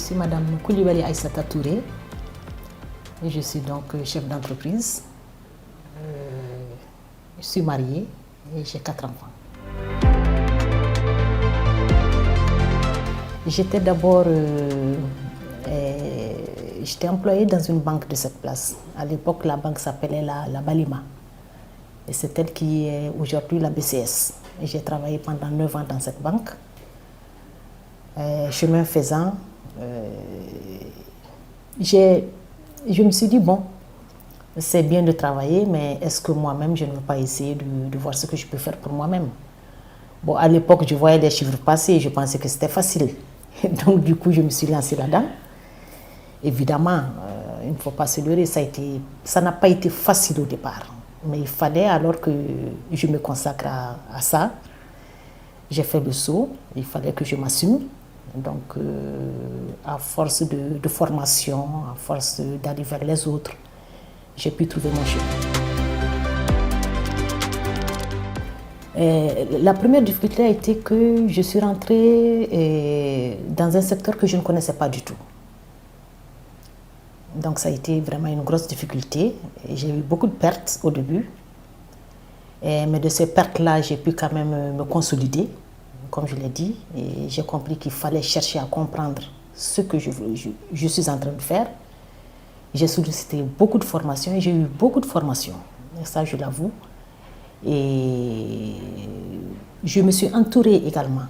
suis Madame Koulibaly Aïssata Touré et je suis donc chef d'entreprise. Je suis mariée et j'ai 4 enfants. J'étais d'abord j'étais employée dans une banque de cette place. À l'époque, la banque s'appelait la Balima. Et c'est elle qui est aujourd'hui la BCS. J'ai travaillé pendant 9 ans dans cette banque. Chemin faisant, je me suis dit, bon, c'est bien de travailler, mais est-ce que moi-même, je ne veux pas essayer de voir ce que je peux faire pour moi-même? Bon, à l'époque, je voyais des chiffres passer et je pensais que c'était facile. Donc, du coup, je me suis lancée là-dedans. Évidemment, il ne faut pas se leurrer, ça n'a pas été facile au départ. Mais il fallait alors que je me consacre à ça. J'ai fait le saut, il fallait que je m'assume. Donc, à force de formation, à force d'aller vers les autres, j'ai pu trouver mon chemin. La première difficulté a été que je suis rentrée dans un secteur que je ne connaissais pas du tout. Donc ça a été vraiment une grosse difficulté. J'ai eu beaucoup de pertes au début. Mais de ces pertes-là, j'ai pu quand même me consolider, comme je l'ai dit. Et j'ai compris qu'il fallait chercher à comprendre ce que je suis en train de faire. J'ai sollicité beaucoup de formations et j'ai eu beaucoup de formations. Et ça, je l'avoue. Et je me suis entourée également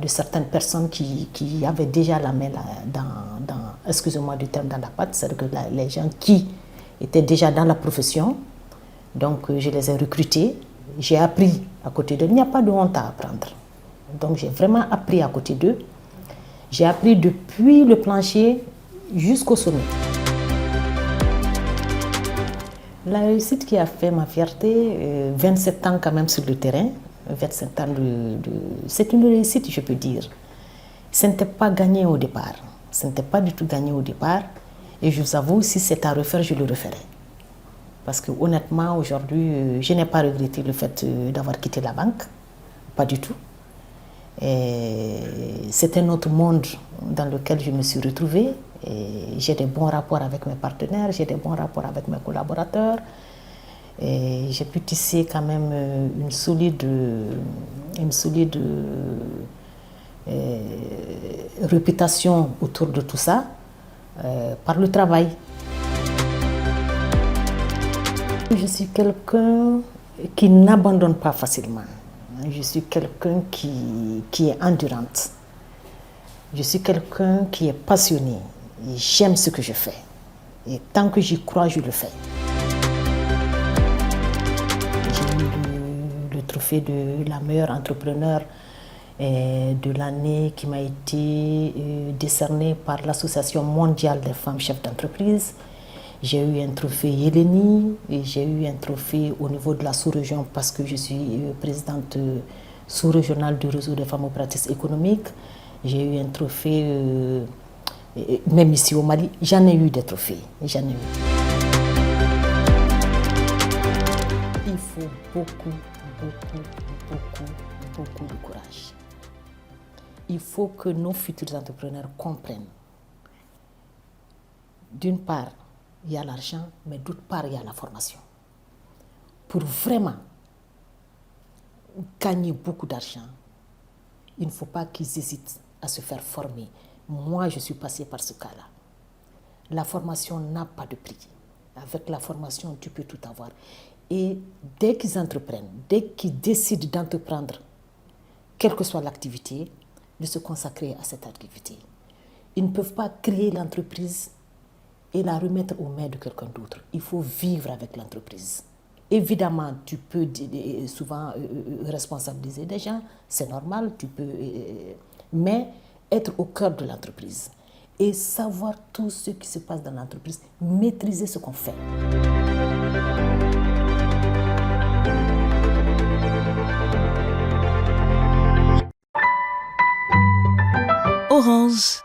de certaines personnes qui avaient déjà la main excusez-moi du terme, dans la pâte, c'est-à-dire que les gens qui étaient déjà dans la profession. Donc je les ai recrutés, j'ai appris à côté d'eux. Il n'y a pas de honte à apprendre. Donc j'ai vraiment appris à côté d'eux. J'ai appris depuis le plancher jusqu'au sommet. La réussite qui a fait ma fierté, 27 ans quand même sur le terrain, 27 ans c'est une réussite, je peux dire. Ce n'était pas gagné au départ. Ce n'était pas du tout gagné au départ. Et je vous avoue, si c'est à refaire, je le referai. Parce que honnêtement, aujourd'hui, je n'ai pas regretté le fait d'avoir quitté la banque. Pas du tout. C'est un autre monde dans lequel je me suis retrouvée. J'ai des bons rapports avec mes partenaires, j'ai des bons rapports avec mes collaborateurs. J'ai pu tisser quand même une solide réputation autour de tout ça par le travail. Je suis quelqu'un qui n'abandonne pas facilement. Je suis quelqu'un qui est endurante. Je suis quelqu'un qui est passionné. Et j'aime ce que je fais. Et tant que j'y crois, je le fais. J'ai eu le trophée de la meilleure entrepreneur de l'année qui m'a été décerné par l'Association mondiale des femmes chefs d'entreprise. J'ai eu un trophée Yéleni et j'ai eu un trophée au niveau de la sous-région parce que je suis présidente sous-régionale du réseau des femmes opératrices économiques. J'ai eu un trophée, même ici au Mali, j'en ai eu des trophées. J'en ai eu. Il faut beaucoup de courage. Il faut que nos futurs entrepreneurs comprennent. D'une part, il y a l'argent, mais d'autre part, il y a la formation. Pour vraiment gagner beaucoup d'argent, il ne faut pas qu'ils hésitent à se faire former. Moi, je suis passée par ce cas-là. La formation n'a pas de prix. Avec la formation, tu peux tout avoir. Et dès qu'ils entreprennent, dès qu'ils décident d'entreprendre, quelle que soit l'activité, de se consacrer à cette activité. Ils ne peuvent pas créer l'entreprise et la remettre aux mains de quelqu'un d'autre. Il faut vivre avec l'entreprise. Évidemment, tu peux souvent responsabiliser des gens, c'est normal, mais être au cœur de l'entreprise et savoir tout ce qui se passe dans l'entreprise, maîtriser ce qu'on fait. Orange.